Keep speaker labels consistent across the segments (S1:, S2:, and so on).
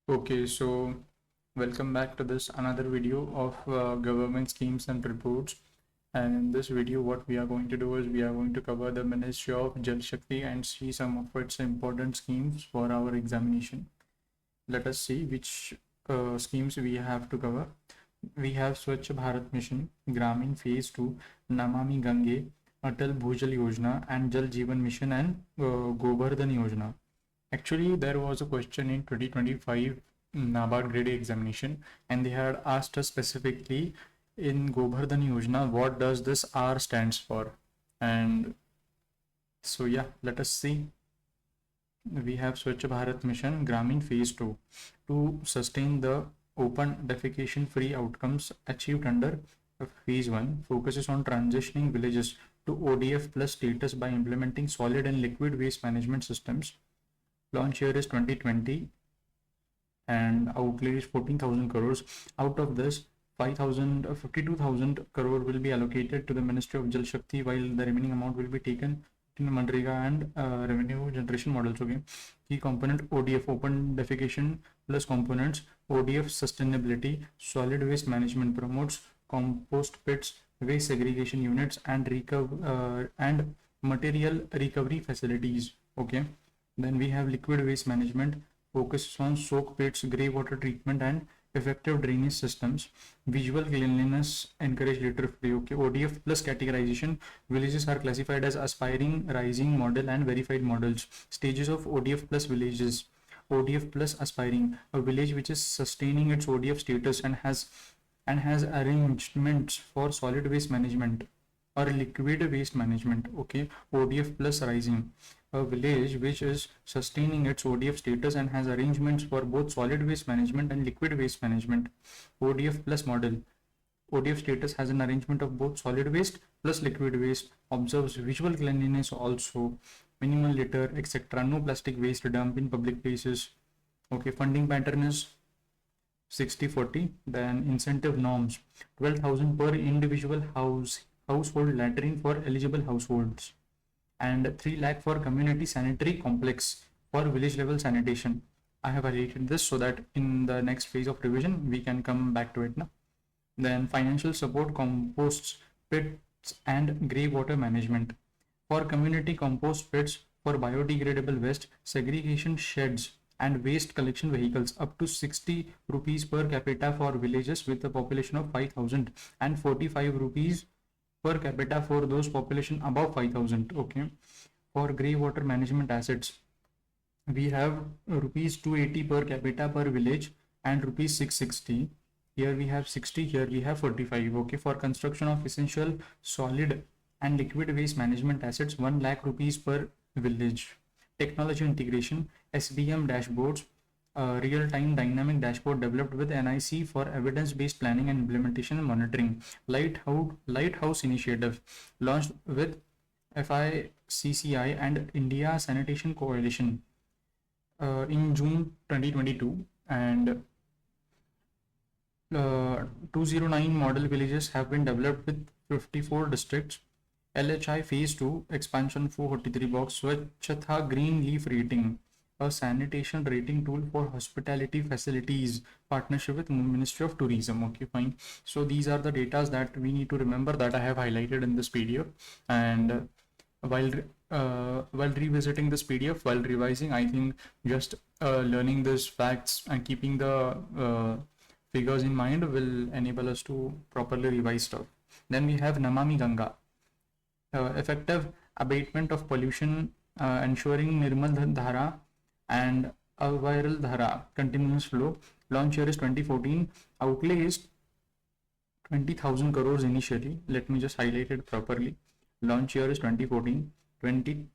S1: Okay, so welcome back to this another video of government schemes and reports. And in this video, what we are going to do is we are going to cover the Ministry of Jal Shakti and see some of its important schemes for our examination. Let us see which schemes we have to cover. We have Swachh Bharat Mission, Gramin Phase 2, Namami Gange, Atal Bhujal Yojana, and Jal Jeevan Mission and Govardhan Yojana. Actually, there was a question in 2025 NABARD Grade A examination, and they had asked us specifically in Govardhan Yojana, what does this R stands for? And so yeah, let us see. We have Swachh Bharat Mission, Gramin Phase 2 to sustain the open defecation free outcomes achieved under Phase 1 focuses on transitioning villages to ODF plus status by implementing solid and liquid waste management systems. Launch year is 2020 and outlay is 14,000 crores. Out of this, 52,000 crore will be allocated to the Ministry of Jal Shakti, while the remaining amount will be taken in Manrega and revenue generation models. Okay, key component ODF, open defecation plus components. ODF sustainability, solid waste management promotes compost pits, waste segregation units, and material recovery facilities. Okay. Then we have liquid waste management, focuses on soak pits, grey water treatment, and effective drainage systems. Visual cleanliness, encourage litter free. Okay, ODF plus categorization. Villages are classified as aspiring, rising, model, and verified models. Stages of ODF plus villages. ODF plus aspiring, a village which is sustaining its ODF status and has arrangements for solid waste management or liquid waste management. Okay, ODF plus rising, a village which is sustaining its ODF status and has arrangements for both solid waste management and liquid waste management. ODF plus model, ODF status has an arrangement of both solid waste plus liquid waste, observes visual cleanliness also, minimal litter, etc. No plastic waste dump in public places. Okay, funding pattern is 60-40. Then incentive norms, 12,000 per individual household latrine for eligible households, and 3 lakh for community sanitary complex for village level sanitation. I have highlighted this so that in the next phase of revision we can come back to it now. Then financial support, composts, pits, and grey water management. For community compost pits, for biodegradable waste, segregation sheds, and waste collection vehicles, up to 60 rupees per capita for villages with a population of 5,000 and 45 rupees per capita for those population above 5,000. Okay, for grey water management assets, we have rupees 280 per capita per village and rupees 660. Here we have 60, here we have 45. Okay, for construction of essential solid and liquid waste management assets, 1 lakh rupees per village. Technology integration, SBM dashboards, real-time dynamic dashboard developed with NIC for evidence-based planning and implementation and monitoring. Lighthouse initiative launched with FICCI and India Sanitation Coalition in June 2022, and 209 model villages have been developed with 54 districts. LHI Phase 2 expansion 443 box. Swachhta Green Leaf Rating, a sanitation rating tool for hospitality facilities, partnership with Ministry of Tourism. Okay, fine. So these are the data that we need to remember that I have highlighted in this PDF. And while revisiting this PDF, while revising, I think just learning these facts and keeping the figures in mind will enable us to properly revise stuff. Then we have Namami Ganga, effective abatement of pollution, ensuring Nirmal Dhara and Aviral Dhara continuous flow. Launch year is 2014. Outlay is 20,000 crores initially. Let me just highlight it properly. Launch year is 2014. 20,000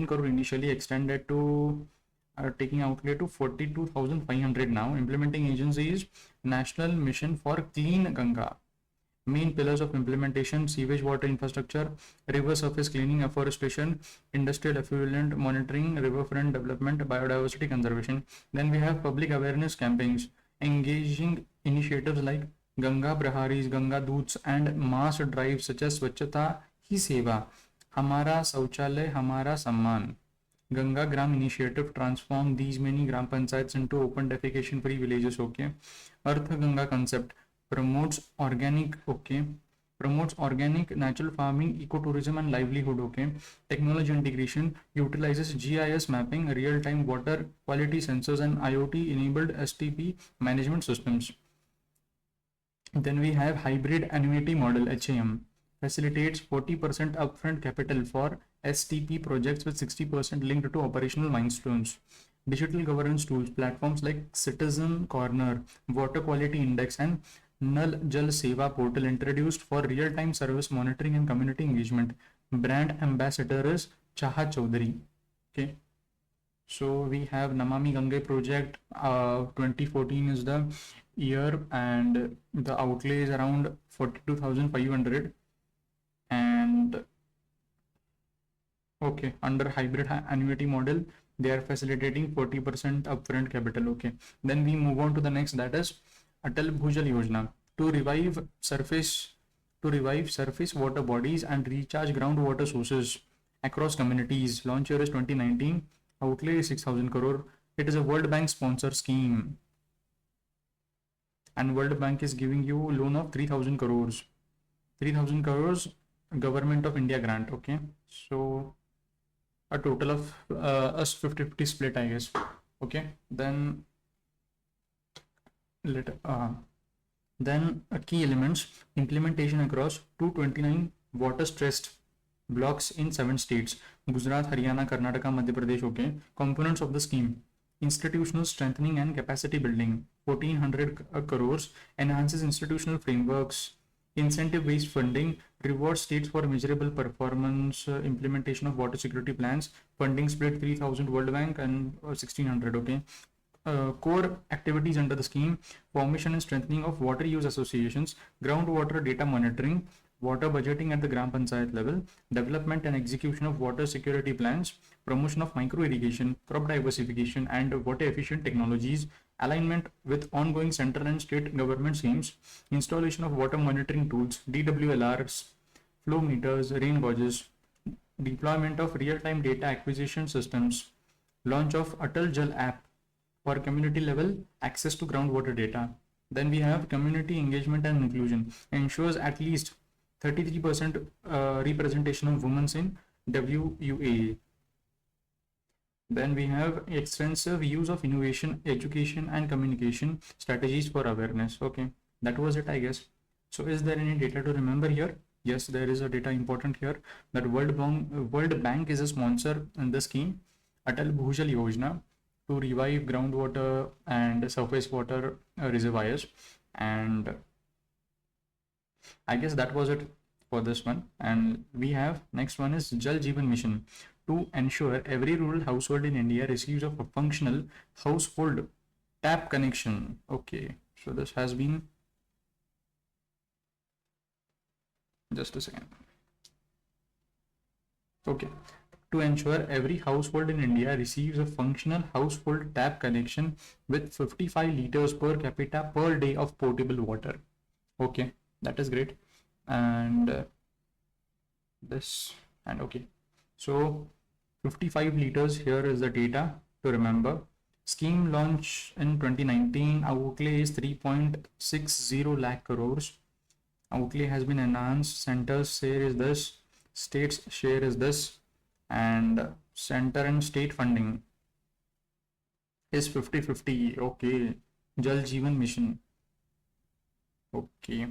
S1: crore initially, extended to taking outlay to 42,500 now. Implementing agency is National Mission for Clean Ganga. Main pillars of implementation: sewage water infrastructure, river surface cleaning, afforestation, industrial effluent monitoring, riverfront development, biodiversity conservation. Then we have public awareness campaigns, engaging initiatives like Ganga Praharis, Ganga Doots, and mass drives such as Swachhata Hi Seva, Hamara Sauchalay, Hamara Samman. Ganga Gram initiative transformed these many gram panchayats into open defecation free villages. Okay. Earth Ganga concept promotes organic, okay, promotes organic natural farming, ecotourism and livelihood. Okay. Technology integration utilizes GIS mapping, real-time water quality sensors and IoT enabled STP management systems. Then we have hybrid annuity model, HAM, facilitates 40% upfront capital for STP projects with 60% linked to operational milestones. Digital governance tools, platforms like Citizen Corner, Water Quality Index, and Nal Jal Seva portal introduced for real-time service monitoring and community engagement. Brand ambassador is Chaha Chaudhary. Okay. So we have Namami Gange project. 2014 is the year, and the outlay is around 42,500. And okay, under hybrid annuity model, they are facilitating 40% upfront capital. Okay, then we move on to the next, that is Atal Bhujal Yojana to revive surface water bodies and recharge groundwater sources across communities. Launch year is 2019. Outlay is 6,000 crore. It is a World Bank sponsor scheme, and World Bank is giving you a loan of 3,000 crores. 3,000 crores Government of India grant. Okay, so a total of a 50-50 split, I guess. Okay, then key elements: implementation across 229 water stressed blocks in 7 states: Gujarat, Haryana, Karnataka, Madhya Pradesh. Okay, components of the scheme: institutional strengthening and capacity building, 1,400 crores, enhances institutional frameworks. Incentive based funding rewards states for measurable performance. Implementation of water security plans, funding split 3,000 World Bank and 1,600. Okay. Core activities under the scheme: formation and strengthening of water use associations, groundwater data monitoring, water budgeting at the gram panchayat level, development and execution of water security plans, promotion of micro irrigation, crop diversification and water efficient technologies, alignment with ongoing central and state government schemes, installation of water monitoring tools, DWLRs, flow meters, rain gauges, deployment of real-time data acquisition systems, launch of Atal Jal app for community level access to groundwater data. Then we have community engagement and inclusion, ensures at least 33% representation of women in WUA. Then we have extensive use of innovation, education and communication strategies for awareness. Okay, that was it, I guess. So is there any data to remember here? Yes, there is a data important here, that World Bank is a sponsor in the scheme Atal Bhujal Yojana to revive groundwater and surface water reservoirs. And I guess that was it for this one. And we have next one is Jal Jeevan Mission to ensure every rural household in India receives a functional household tap connection. Okay, so this has been, just a second. Okay, to ensure every household in India receives a functional household tap connection with 55 liters per capita per day of potable water. Okay, that is great. And this, and okay, so 55 liters here is the data to remember. Scheme launch in 2019. Outlay is 3.60 lakh crores. Outlay has been enhanced. Center's share is this, state's share is this, and center and state funding is 50-50. Okay, Jal Jeevan Mission. Okay.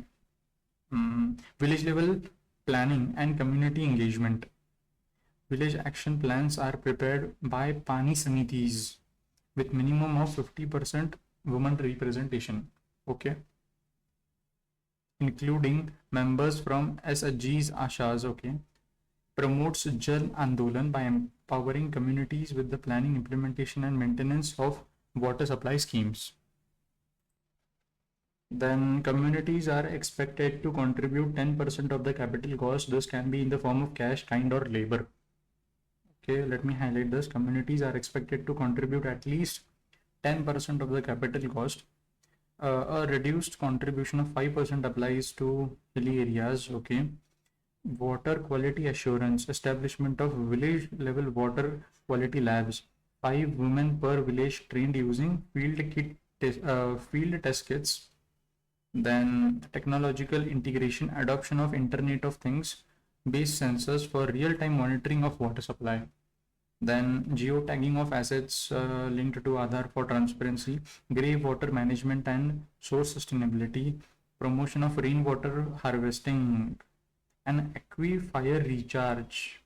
S1: Village level planning and community engagement. Village action plans are prepared by Pani Samitis with minimum of 50% women representation. Okay, including members from SHGs, Ashas. Okay, promotes Jal Andolan by empowering communities with the planning, implementation and maintenance of water supply schemes. Then communities are expected to contribute 10% of the capital cost. This can be in the form of cash, kind or labor. Okay, let me highlight this. Communities are expected to contribute at least 10% of the capital cost. A reduced contribution of 5% applies to hilly areas. Okay, water quality assurance, establishment of village level water quality labs, 5 women per village trained using field test kits. Then technological integration, adoption of Internet of Things based sensors for real-time monitoring of water supply. Then geotagging of assets linked to Aadhaar for transparency, grey water management and source sustainability, promotion of rainwater harvesting, and aquifer recharge.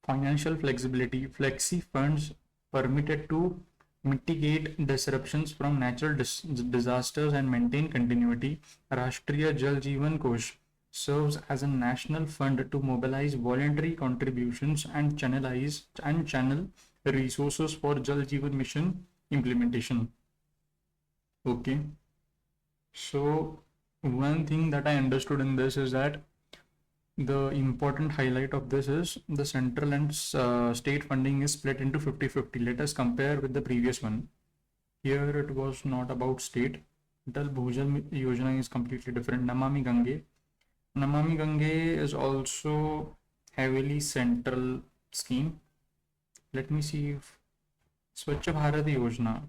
S1: Financial flexibility, flexi funds permitted to mitigate disruptions from natural disasters and maintain continuity. Rashtriya Jal Jeevan Kosh serves as a national fund to mobilize voluntary contributions and channel resources for Jal Jeevan Mission implementation. Okay, so one thing that I understood in this is that the important highlight of this is the central and state funding is split into 50-50. Let us compare with the previous one. Here it was not about state. The Bhujal Yojana is completely different. Namami Gange is also heavily central scheme. Let me see if Swachh Bharat Yojana.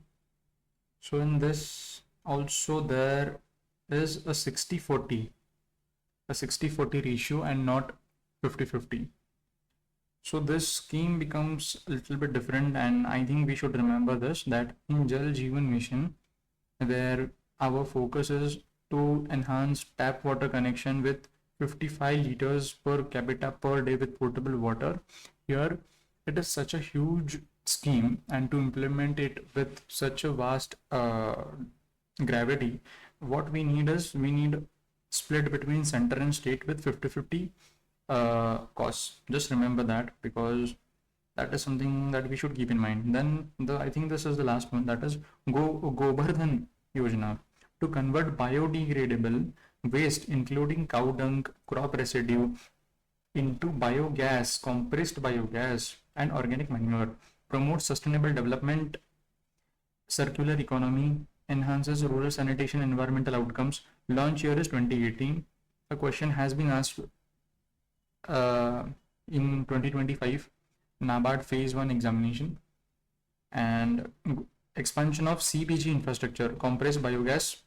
S1: So in this also there is a 60-40 ratio and not 50-50. So this scheme becomes a little bit different, and I think we should remember this, that in Jal Jeevan Mission, where our focus is to enhance tap water connection with 55 liters per capita per day with potable water. Here it is such a huge scheme, and to implement it with such a vast gravity, what we need is split between center and state with 50-50 costs. Just remember that, because that is something that we should keep in mind. Then I think this is the last one, that is Govardhan Yojana, to convert biodegradable waste including cow dung, crop residue into biogas, compressed biogas and organic manure, promote sustainable development, circular economy, enhances rural sanitation environmental outcomes. Launch year is 2018. A question has been asked in 2025 NABARD phase 1 examination. And expansion of CBG infrastructure, compressed biogas.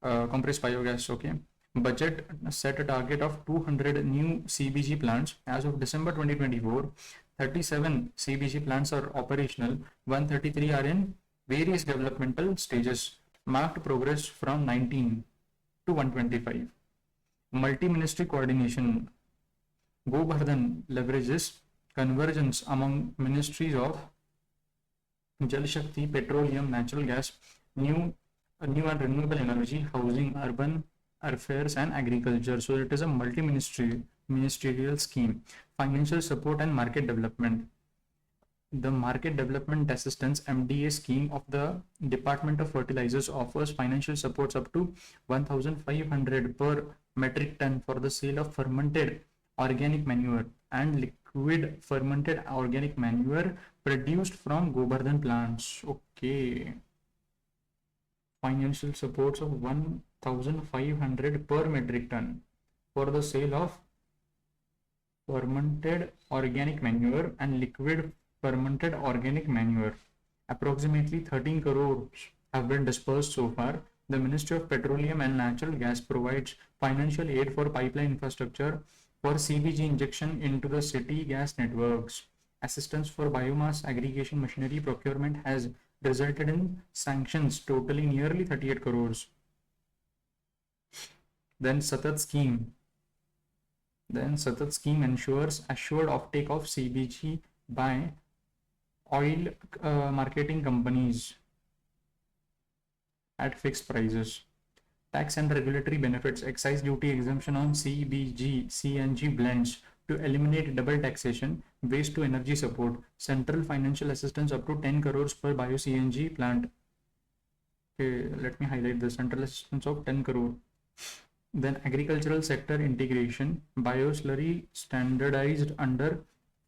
S1: Okay. Budget set a target of 200 new CBG plants. As of December 2024, 37 CBG plants are operational, 133 are in various developmental stages. Marked progress from 19 to 125. Multi-ministry coordination. Govardhan leverages convergence among ministries of Jal Shakti, petroleum, natural gas, new and renewable energy, housing, urban affairs and agriculture. So it is a ministerial scheme. Financial support and market development. The Market Development Assistance MDA scheme of the Department of Fertilizers offers financial supports up to 1,500 per metric ton for the sale of fermented organic manure and liquid fermented organic manure produced from Govardhan plants. Okay. Financial supports of 1,500 per metric ton for the sale of fermented organic manure and liquid fermented organic manure. Approximately 13 crores have been dispersed so far. The Ministry of Petroleum and Natural Gas provides financial aid for pipeline infrastructure for CBG injection into the city gas networks. Assistance for biomass aggregation machinery procurement has resulted in sanctions totaling nearly 38 crores. Then Satat scheme. Ensures assured offtake of CBG by oil marketing companies at fixed prices. Tax and regulatory benefits. Excise duty exemption on CBG, CNG blends to eliminate double taxation. Waste to energy support. Central financial assistance up to 10 crores per bio-CNG plant. Okay, let me highlight the central assistance of 10 crore. Then agricultural sector integration. Bioslurry standardized under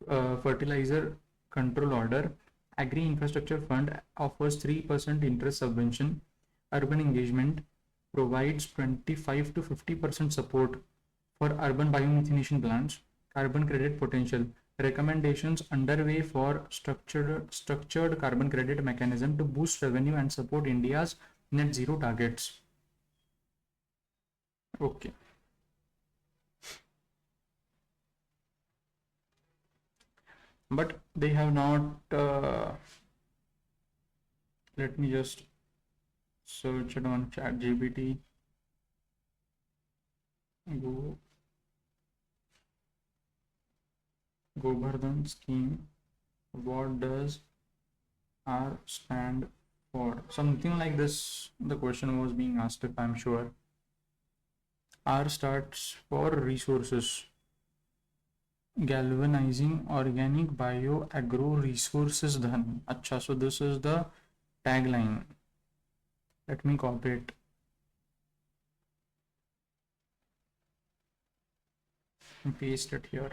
S1: fertilizer control order. Agri infrastructure fund offers 3% interest subvention. Urban engagement. provides 25 to 50% support for urban biomethanation plants, carbon credit potential, recommendations underway for structured carbon credit mechanism to boost revenue and support India's net zero targets. Okay. But they have not, let me just search it on ChatGPT. Govardhan scheme. What does R stand for? Something like this. The question was being asked, if I'm sure. R starts for resources. Galvanizing organic bio agro resources dhan. Acha, so this is the tagline. Let me copy it. And paste it here.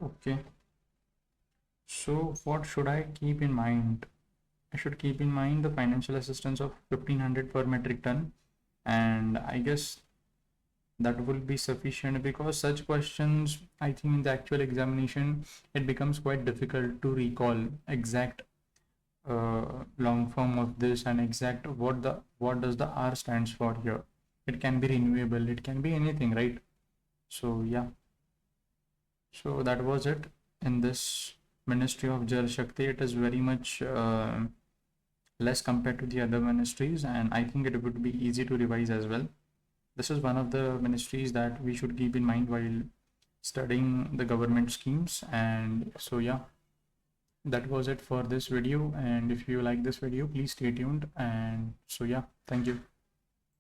S1: Okay. So what should I keep in mind? I should keep in mind the financial assistance of 1500 per metric ton, and I guess that will be sufficient, because such questions, I think in the actual examination it becomes quite difficult to recall exact long form of this and exact what does the R stands for here. It can be renewable, it can be anything, right? So yeah, so that was it in this Ministry of Jal Shakti. It is very much less compared to the other ministries, and I think it would be easy to revise as well. This is one of the ministries that we should keep in mind while studying the government schemes. And so yeah, that was it for this video, and if you like this video, please stay tuned. And so yeah, thank you.